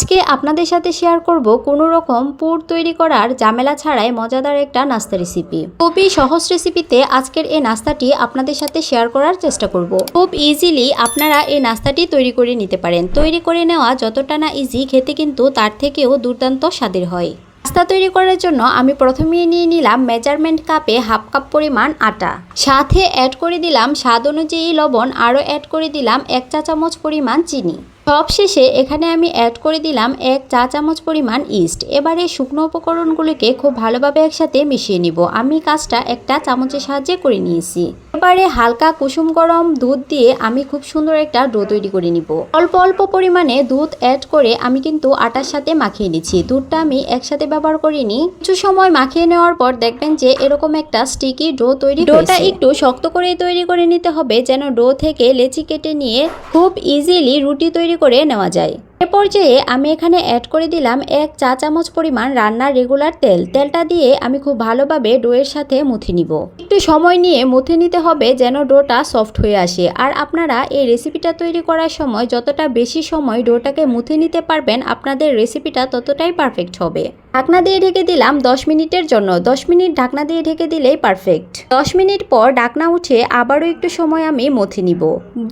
আজকে আপনাদের সাথে শেয়ার করব কোনো রকম পুর তৈরি করার ঝামেলা ছাড়াই মজাদার একটা নাস্তা রেসিপি। খুবই সহজ রেসিপিতে আজকের এই নাস্তাটি আপনাদের সাথে শেয়ার করার চেষ্টা করব। খুব ইজিলি আপনারা এই নাস্তাটি তৈরি করে নিতে পারেন। তৈরি করে নেওয়া যতটা না ইজি, খেতে কিন্তু তার থেকেও দুর্দান্ত স্বাদের হয়। নাস্তা তৈরি করার জন্য আমি প্রথমেই নিয়ে নিলাম মেজারমেন্ট কাপে হাফ কাপ পরিমাণ আটা, সাথে অ্যাড করে দিলাম স্বাদ অনুযায়ী লবণ, আরও অ্যাড করে দিলাম 1 চা চামচ পরিমাণ চিনি। সবশেষে এখানে আমি অ্যাড করে দিলাম 1 চা চামচ পরিমাণ ইস্ট। এবারে শুকনো উপকরণগুলোকে খুব ভালোভাবে একসাথে মিশিয়ে নিব। আমি কাজটা একটা চামচের সাহায্যে করে নিয়েছি। এবারে হালকা কুসুম গরম দুধ দিয়ে আমি খুব সুন্দর একটা ডো তৈরি করে নিব। অল্প অল্প পরিমাণে দুধ অ্যাড করে আমি কিন্তু আটার সাথে মাখিয়ে নিচ্ছি। দুধটা আমি একসাথে ব্যবহার করিনি। কিছু সময় মাখিয়ে নেওয়ার পর দেখবেন যে এরকম একটা স্টিকি ডো তৈরি হয়েছে। ডোটা একটু শক্ত করেই তৈরি করে নিতে হবে, যেন ডো থেকে লেচি কেটে নিয়ে খুব ইজিলি রুটি তৈরি করে নেওয়া যায়। এ পর্যায়ে আমি এখানে অ্যাড করে দিলাম 1 চা চামচ পরিমাণ রান্নার রেগুলার তেল। তেলটা দিয়ে আমি খুব ভালোভাবে ডোয়ের সাথে মুথে নিব। একটু সময় নিয়ে মুথে নিতে হবে যেন ডোটা সফট হয়ে আসে। আর আপনারা এই রেসিপিটা তৈরি করার সময় যতটা বেশি সময় ডোটাকে মুথে নিতে পারবেন, আপনাদের রেসিপিটা ততটাই পারফেক্ট হবে। ঢাকনা দিয়ে ঢেকে দিলাম 10 মিনিটের জন্য। 10 মিনিট ঢাকনা দিয়ে ঢেকে দিলেই পারফেক্ট। 10 মিনিট পর ঢাকনা উঠে আবারও একটু সময় আমি মুথে নিব।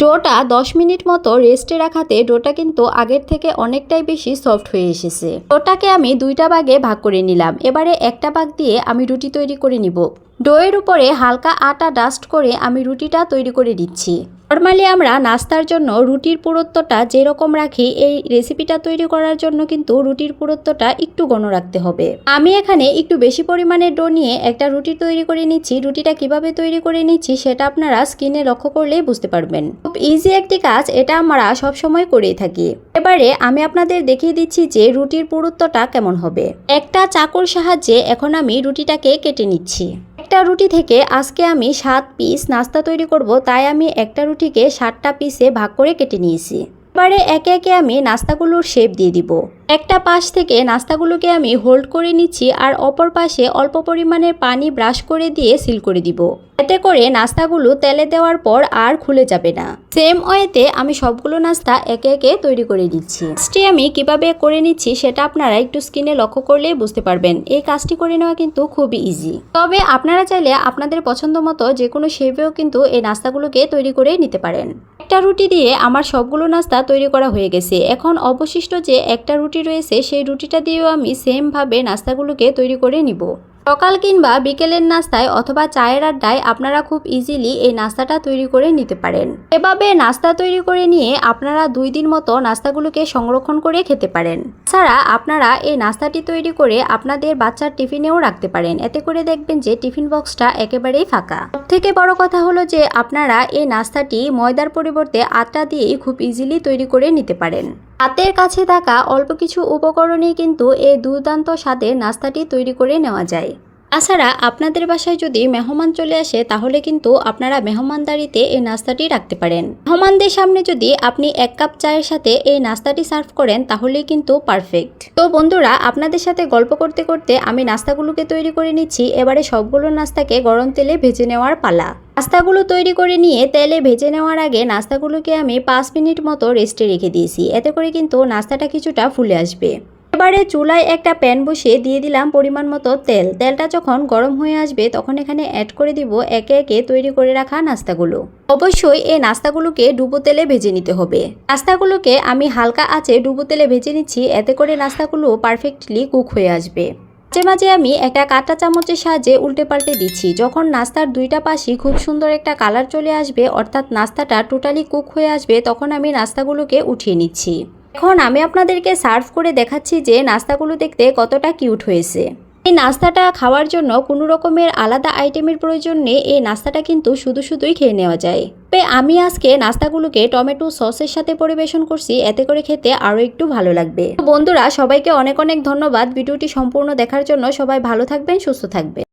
ডোটা 10 মিনিট মতো রেস্টে রাখাতে ডোটা কিন্তু আগের থেকে অনেকটাই বেশি সফট হয়ে এসেছে। ডোটাকে আমি দুইটা ভাগে ভাগ করে নিলাম। এবারে একটা ভাগ দিয়ে আমি রুটি তৈরি করে নিব। ডোয়ের উপরে হালকা আটা ডাস্ট করে আমি রুটিটা তৈরি করে দিচ্ছি। নর্মালি আমরা নাস্তার জন্য রুটির পুরুত্বটা যেরকম রাখি, এই রেসিপিটা তৈরি করার জন্য কিন্তু রুটির পুরুত্বটা একটু ঘন রাখতে হবে। আমি এখানে একটু বেশি পরিমাণে ডো নিয়ে একটা রুটি তৈরি করে নিচ্ছি। রুটিটা কিভাবে তৈরি করে নিচ্ছি সেটা আপনারা স্ক্রিনে লক্ষ্য করলেই বুঝতে পারবেন। খুব ইজি একটি কাজ, এটা আমরা সবসময় করেই থাকি। এবারে আমি আপনাদের দেখিয়ে দিচ্ছি যে রুটির পুরুত্বটা কেমন হবে। একটা চাকুর সাহায্যে এখন আমি রুটিটাকে কেটে নিচ্ছি। একটা রুটি থেকে আজকে আমি 7 পিস নাস্তা তৈরি করব, তাই আমি একটা রুটিকে 7টা পিসে ভাগ করে কেটে নিয়েছি। এবারে একে একে আমি নাস্তাগুলোর শেপ দিয়ে দিব। একটা পাশ থেকে নাস্তাগুলোকে আমি হোল্ড করে নিচ্ছি, আর অপর পাশে অল্প পরিমাণে পানি ব্রাশ করে দিয়ে সিল করে দিব। এতে করে নাস্তাগুলো তেলে দেওয়ার পর আর খুলে যাবে না। সেম ওয়েতে আমি সবগুলো নাস্তা একে একে তৈরি করে নিচ্ছি। কাজটি আমি কিভাবে করে নিচ্ছি সেটা আপনারা একটু স্ক্রিনে লক্ষ্য করলেই বুঝতে পারবেন। এই কাজটি করে নেওয়া কিন্তু খুবই ইজি। তবে আপনারা চাইলে আপনাদের পছন্দ মতো যে কোনো শেপেও কিন্তু এই নাস্তাগুলোকে তৈরি করে নিতে পারেন। একটা রুটি দিয়ে আমার সবগুলো নাস্তা তৈরি করা হয়ে গেছে। এখন অবশিষ্ট যে একটা রুটি রয়েছে সেই রুটিটা দিয়েও আমি সেম ভাবে নাস্তাগুলোকে তৈরি করে নিব। সকাল কিংবা বিকেলের নাস্তায় অথবা চায়ের আড্ডায় আপনারা খুব ইজিলি এই নাস্তাটা তৈরি করে নিতে পারেন। এভাবে নাস্তা তৈরি করে নিয়ে আপনারা 2 দিন মতো নাস্তাগুলোকে সংরক্ষণ করে খেতে পারেন। ছাড়া আপনারা এই নাস্তাটি তৈরি করে আপনাদের বাচ্চার টিফিনেও রাখতে পারেন। এতে করে দেখবেন যে টিফিন বক্সটা একেবারেই ফাঁকা। সবথেকে বড় কথা হলো যে আপনারা এই নাস্তাটি ময়দার পরিবর্তে আটা দিয়েই খুব ইজিলি তৈরি করে নিতে পারেন। হাতের কাছে থাকা অল্প কিছু উপকরণেই কিন্তু এই দুর্দান্ত স্বাদের নাস্তাটি তৈরি করে নেওয়া যায়। তাছাড়া আপনাদের বাসায় যদি মেহমান চলে আসে তাহলে কিন্তু আপনারা মেহমানদারিতে এই নাস্তাটি রাখতে পারেন। মেহমানদের সামনে যদি আপনি 1 কাপ চায়ের সাথে এই নাস্তাটি সার্ভ করেন তাহলেই কিন্তু পারফেক্ট। তো বন্ধুরা, আপনাদের সাথে গল্প করতে করতে আমি নাস্তাগুলোকে তৈরি করে নিচ্ছি। এবারে সবগুলো নাস্তাকে গরম তেলে ভেজে নেওয়ার পালা। নাস্তাগুলো তৈরি করে নিয়ে তেলে ভেজে নেওয়ার আগে নাস্তাগুলোকে আমি 5 মিনিট মতো রেস্টে রেখে দিয়েছি। এতে করে কিন্তু নাস্তাটা কিছুটা ফুলে আসবে। এবারে চুলায় একটা প্যান বসিয়ে দিয়ে দিলাম পরিমাণ মতো তেল। তেলটা যখন গরম হয়ে আসবে তখন এখানে অ্যাড করে দিব একে একে তৈরি করে রাখা নাস্তাগুলো। অবশ্যই এই নাস্তাগুলোকে ডুবো তেলে ভেজে নিতে হবে। নাস্তাগুলোকে আমি হালকা আঁচে ডুবো তেলে ভেজে নিচ্ছি। এতে করে নাস্তাগুলো পারফেক্টলি কুক হয়ে আসবে। মাঝে মাঝে আমি একটা কাঁটা চামচের সাহায্যে উল্টে পাল্টে দিচ্ছি। যখন নাস্তার দুইটা পাশই খুব সুন্দর একটা কালার চলে আসবে, অর্থাৎ নাস্তাটা টোটালি কুক হয়ে আসবে, তখন আমি নাস্তাগুলোকে উঠিয়ে নিচ্ছি। এখন আমি আপনাদেরকে সার্ভ করে দেখাচ্ছি যে নাস্তাগুলো দেখতে কতটা কিউট হয়েছে। এই নাস্তাটা খাওয়ার জন্য কোনো রকমের আলাদা আইটেমের প্রয়োজন নেই। এই নাস্তাটা কিন্তু শুধুই খেয়ে নেওয়া যায়। তবে আমি আজকে নাস্তাগুলোকে টমেটো সসের সাথে পরিবেশন করছি, এতে করে খেতে আরও একটু ভালো লাগবে। বন্ধুরা, সবাইকে অনেক অনেক ধন্যবাদ ভিডিওটি সম্পূর্ণ দেখার জন্য। সবাই ভালো থাকবেন, সুস্থ থাকবেন।